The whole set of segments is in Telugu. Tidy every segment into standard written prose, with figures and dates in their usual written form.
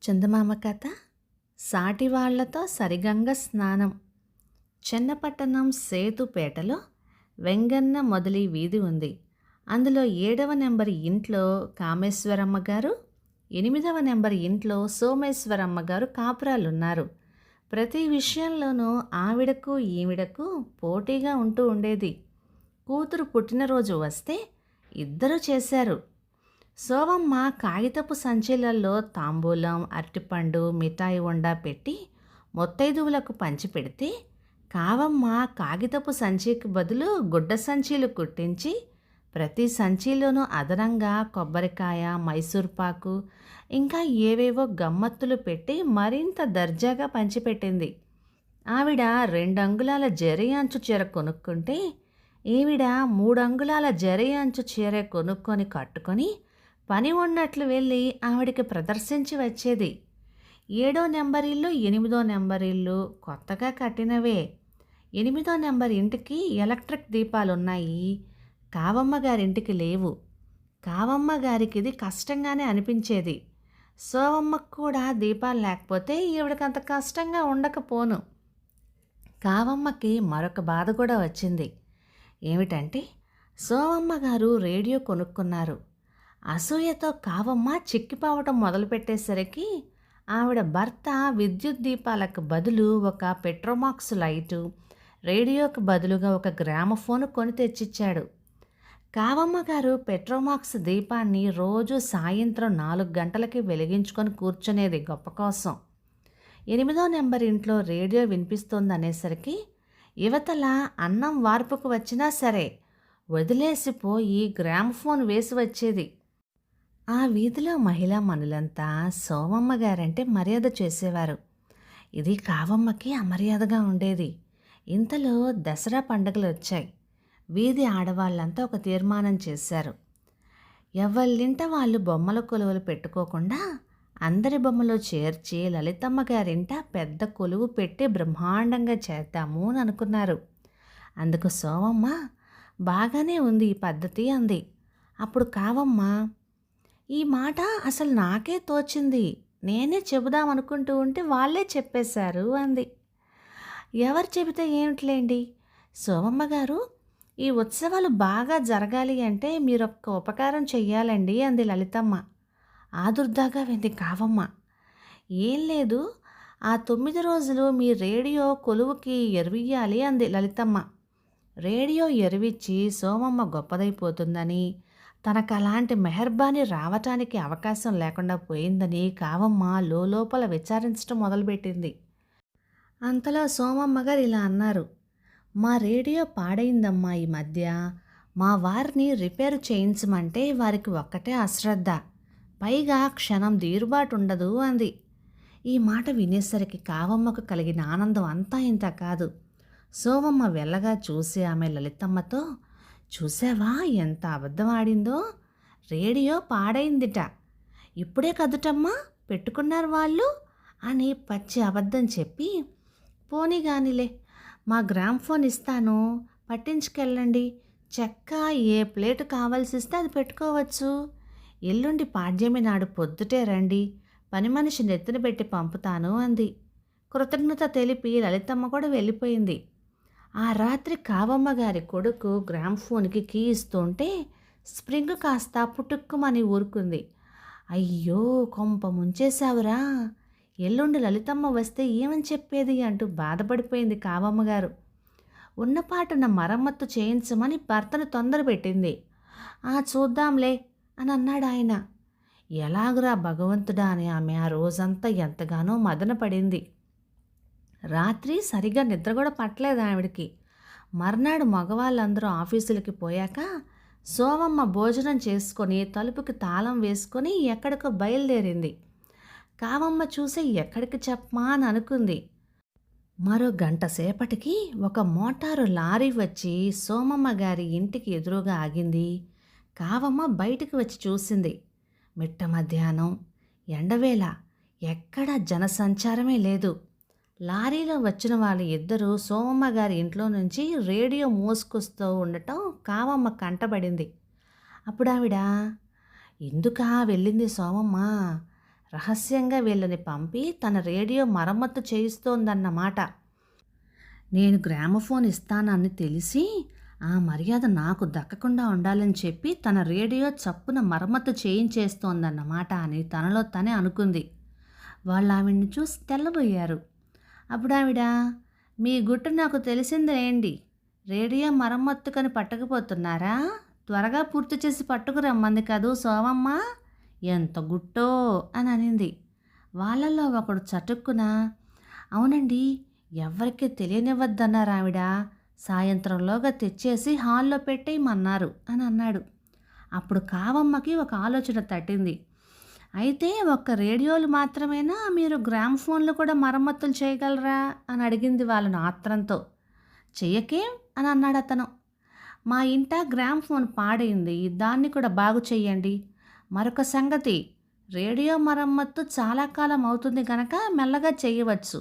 చందమామ కథ సాటి వాళ్లతో సరిగంగ స్నానం. చెన్నపట్టణం సేతుపేటలో వెంగన్న మొదలి వీధి ఉంది. అందులో 7వ నెంబర్ ఇంట్లో కామేశ్వరమ్మ గారు, 8వ నెంబర్ ఇంట్లో సోమేశ్వరమ్మ గారు కాపురాలున్నారు. ప్రతి విషయంలోనూ ఆవిడకు ఈవిడకు పోటీగా ఉంటూ ఉండేది. కూతురు పుట్టినరోజు వస్తే ఇద్దరూ చేశారు. సోమమ్మ కాగితపు సంచీలల్లో తాంబూలం, అరటిపండు, మిఠాయి ఉండా పెట్టి ముత్తైదువులకు పంచిపెడితే, కావమ్మ కాగితపు సంచికి బదులు గుడ్డ సంచీలు కుట్టించి ప్రతి సంచిలోనూ అదనంగా కొబ్బరికాయ, మైసూర్పాకు, ఇంకా ఏవేవో గమ్మత్తులు పెట్టి మరింత దర్జాగా పంచిపెట్టింది. ఆవిడ 2 అంగుళాల జరీ అంచు చీర కొనుక్కుంటే, ఈవిడ 3 అంగుళాల జరీ అంచు చీర కొనుక్కొని కట్టుకొని పని ఉన్నట్లు వెళ్ళి ఆవిడికి ప్రదర్శించి వచ్చేది. 7వ నెంబర్ ఇల్లు, 8వ నెంబర్ ఇల్లు కొత్తగా కట్టినవే. 8వ నెంబర్ ఇంటికి ఎలక్ట్రిక్ దీపాలున్నాయి. కావమ్మ గారింటికి లేవు. కావమ్మ గారికి ఇది కష్టంగానే అనిపించేది. సోమమ్మకు కూడా దీపాలు లేకపోతే ఈవిడకంత కష్టంగా ఉండకపోను. కావమ్మకి మరొక బాధ కూడా వచ్చింది. ఏమిటంటే, సోమమ్మ గారు రేడియో కొనుక్కున్నారు. అసూయతో కావమ్మ చిక్కిపోవటం మొదలుపెట్టేసరికి ఆవిడ భర్త విద్యుత్ దీపాలకు బదులు ఒక పెట్రోమాక్స్ లైటు, రేడియోకు బదులుగా ఒక గ్రామఫోను కొని తెచ్చిచ్చాడు. కావమ్మ గారు పెట్రోమాక్స్ దీపాన్ని రోజు సాయంత్రం 4 గంటలకి వెలిగించుకొని కూర్చునేది గొప్ప కోసం. 8వ నెంబర్ ఇంట్లో రేడియో వినిపిస్తోందనేసరికి యువతల అన్నం వార్పుకు వచ్చినా సరే వదిలేసిపోయి గ్రామఫోన్ వేసి వచ్చేది. ఆ వీధిలో మహిళా మనులంతా సోమమ్మ గారంటే మర్యాద చేసేవారు. ఇది కావమ్మకి అమర్యాదగా ఉండేది. ఇంతలో దసరా పండుగలు వచ్చాయి. వీధి ఆడవాళ్ళంతా ఒక తీర్మానం చేశారు. ఎవళ్ళింట వాళ్ళు బొమ్మల కొలువులు పెట్టుకోకుండా అందరి బొమ్మలు చేర్చి లలితమ్మ గారింట పెద్ద కొలువు పెట్టి బ్రహ్మాండంగా చేద్దాము అని అనుకున్నారు. అందుకు సోమమ్మ బాగానే ఉంది ఈ పద్ధతి అంది. అప్పుడు కావమ్మ, ఈ మాట అసలు నాకే తోచింది, నేనే చెబుదామనుకుంటూ ఉంటే వాళ్ళే చెప్పేశారు అంది. ఎవరు చెబితే ఏమిట్లేండి, సోమమ్మ గారు ఈ ఉత్సవాలు బాగా జరగాలి అంటే మీరొక్క ఉపకారం చెయ్యాలండి అంది లలితమ్మ. ఆదుర్దాగా వింది కావమ్మ. ఏం లేదు, ఆ 9 రోజులు మీ రేడియో కొలువుకి ఎరువియ్యాలి అంది లలితమ్మ. రేడియో ఎరువిచ్చి సోమమ్మ గొప్పదైపోతుందని, తనకు అలాంటి మెహర్బానీ రావటానికి అవకాశం లేకుండా పోయిందని కావమ్మ లోపల విచారించడం మొదలుపెట్టింది. అంతలో సోమమ్మ గారు ఇలా అన్నారు, మా రేడియో పాడైందమ్మా ఈ మధ్య, మా వారిని రిపేరు చేయించమంటే వారికి ఒక్కటే అశ్రద్ధ, పైగా క్షణం తీరుబాటు ఉండదు అంది. ఈ మాట వినేసరికి కావమ్మకు కలిగిన ఆనందం అంతా ఇంత కాదు. సోమమ్మ వెళ్ళగా చూసి ఆమె లలితమ్మతో, చూసావా ఎంత అబద్ధం ఆడిందో, రేడియో పాడైందిట, ఇప్పుడే కదుటమ్మా పెట్టుకున్నారు వాళ్ళు అని పచ్చి అబద్ధం చెప్పి, పోనీగానిలే మా గ్రామ్ఫోన్ ఇస్తాను పట్టించుకెళ్ళండి, చెక్క ఏ ప్లేటు కావాల్సిస్తే అది పెట్టుకోవచ్చు, ఎల్లుండి పాడ్యమి నాడు పొద్దుటే రండి, పని మనిషి నెత్తిన పెట్టి పంపుతాను అంది. కృతజ్ఞత తెలిపి లలితమ్మ కూడా వెళ్ళిపోయింది. ఆ రాత్రి కావమ్మ గారి కొడుకు గ్రామ్ఫోన్కి కీ ఇస్తుంటే స్ప్రింగ్ కాస్త పుట్టుక్కుమని ఊరుకుంది. అయ్యో కొంప ముంచేశావురా, ఎల్లుండి లలితమ్మ వస్తే ఏమని చెప్పేది అంటూ బాధపడిపోయింది కావమ్మ గారు. ఉన్నపాటున మరమ్మత్తు చేయించమని భర్తను తొందర పెట్టింది. చూద్దాంలే అని అన్నాడు ఆయన. ఎలాగురా భగవంతుడా అని ఆమె ఆ రోజంతా ఎంతగానో మదన పడింది. రాత్రి సరిగా నిద్ర కూడా పట్టలేదు ఆవిడికి. మర్నాడు మగవాళ్ళందరూ ఆఫీసులకి పోయాక సోమమ్మ భోజనం చేసుకొని తలుపుకి తాళం వేసుకొని ఎక్కడికో బయలుదేరింది. కావమ్మ చూసి ఎక్కడికి చెప్పమా అని అనుకుంది. మరో గంట సేపటికి ఒక మోటారు లారీ వచ్చి సోమమ్మ గారి ఇంటికి ఎదురుగా ఆగింది. కావమ్మ బయటికి వచ్చి చూసింది. మిట్ట మధ్యాహ్నం, ఎండవేళ, ఎక్కడా జనసంచారమే లేదు. లారీలో వచ్చిన వాళ్ళు ఇద్దరు సోమమ్మ గారి ఇంట్లో నుంచి రేడియో మోసుకొస్తూ ఉండటం కావమ్మ కంటబడింది. అప్పుడు ఆవిడ, ఎందుకా వెళ్ళింది సోమమ్మ, రహస్యంగా వీళ్ళని పంపి తన రేడియో మరమ్మతు చేయిస్తోందన్నమాట. నేను గ్రామఫోన్ ఇస్తానని తెలిసి ఆ మర్యాద నాకు దక్కకుండా ఉండాలని చెప్పి తన రేడియో చప్పున మరమ్మతు చేయించేస్తోందన్నమాట అని తనలో తనే అనుకుంది. వాళ్ళు ఆవిడ్ని చూసి తెల్లబోయారు. అప్పుడు ఆవిడ, మీ గుట్టు నాకు తెలిసిందేండి, రేడియో మరమ్మత్తుకని పట్టకపోతున్నారా? త్వరగా పూర్తి చేసి పట్టుకురమ్మంది కదూ సోమమ్మ, ఎంత గుట్టో అని అనింది. వాళ్ళల్లో ఒకడు చటుక్కున, అవునండి, ఎవరికి తెలియనివ్వద్దన్నారు ఆవిడ, సాయంత్రంలోగా తెచ్చేసి హాల్లో పెట్టేయమన్నారు అని అన్నాడు. అప్పుడు కావమ్మకి ఒక ఆలోచన తట్టింది. అయితే ఒక్క రేడియోలు మాత్రమేనా, మీరు గ్రామ్ఫోన్లు కూడా మరమ్మతులు చేయగలరా అని అడిగింది వాళ్ళను ఆత్రంతో. చెయ్యకేం అని అన్నాడు అతను. మా ఇంట గ్రామ్ఫోన్ పాడైంది, దాన్ని కూడా బాగు చెయ్యండి. మరొక సంగతి, రేడియో మరమ్మత్తు చాలా కాలం అవుతుంది కనుక మెల్లగా చేయవచ్చు.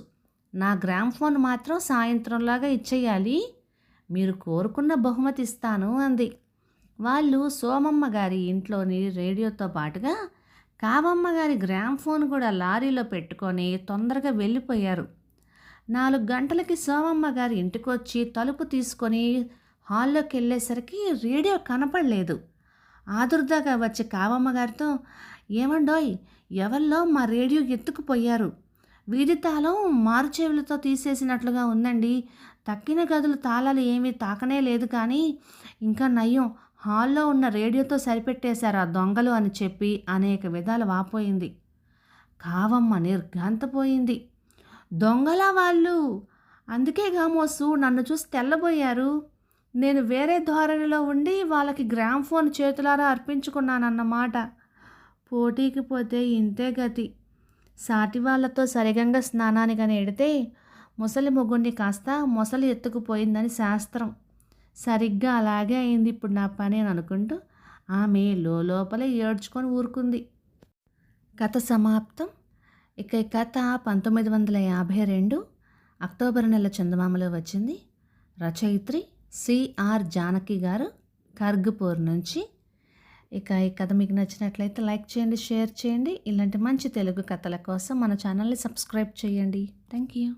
నా గ్రామ్ఫోన్ మాత్రం సాయంత్రంలాగా ఇచ్చేయాలి. మీరు కోరుకున్న బహుమతి ఇస్తాను అంది. వాళ్ళు సోమమ్మ గారి ఇంట్లోని రేడియోతో పాటుగా కావమ్మ గారి గ్రామ్ఫోన్ కూడా లారీలో పెట్టుకొని తొందరగా వెళ్ళిపోయారు. 4 గంటలకి సోమమ్మ గారి ఇంటికొచ్చి తలుపు తీసుకొని హాల్లోకి వెళ్ళేసరికి రేడియో కనపడలేదు. ఆదుర్దాగా వచ్చి కావమ్మ గారితో, ఏమండోయ్, ఎవరిలో మా రేడియో ఎత్తుకుపోయారు, వీధి తాళం మారుచెవులతో తీసేసినట్లుగా ఉందండి, తక్కిన గదుల తాళాలు ఏమీ తాకనే లేదు, కానీ ఇంకా నయ్యం హాల్లో ఉన్న రేడియోతో సరిపెట్టేశారు ఆ దొంగలు అని చెప్పి అనేక విధాలు వాపోయింది. కావమ్మ నిర్ఘాంతపోయింది. దొంగలా వాళ్ళు? అందుకే గామోసు నన్ను చూసి తెల్లబోయారు. నేను వేరే ధోరణిలో ఉండి వాళ్ళకి గ్రామ్ఫోన్ చేతులారా అర్పించుకున్నానన్నమాట. పోటీకి పోతే ఇంతే గతి. సాటి వాళ్ళతో సరిగంగా స్నానానికని ఎడితే ముసలి మొగుణ్ణి కాస్త మొసలి ఎత్తుకుపోయిందని శాస్త్రం. సరిగ్గా అలాగే అయింది ఇప్పుడు నా పని అని అనుకుంటూ ఆమె లోపలే ఏడ్చుకొని ఊరుకుంది. కథ సమాప్తం. ఇక ఈ కథ 1952 అక్టోబర్ నెల చందమామలో వచ్చింది. రచయిత్రి సిఆర్ జానకి గారు, ఖర్గ్పూర్ నుంచి. ఇక ఈ కథ మీకు నచ్చినట్లయితే లైక్ చేయండి, షేర్ చేయండి. ఇలాంటి మంచి తెలుగు కథల కోసం మన ఛానల్ని సబ్స్క్రైబ్ చేయండి. Thank you.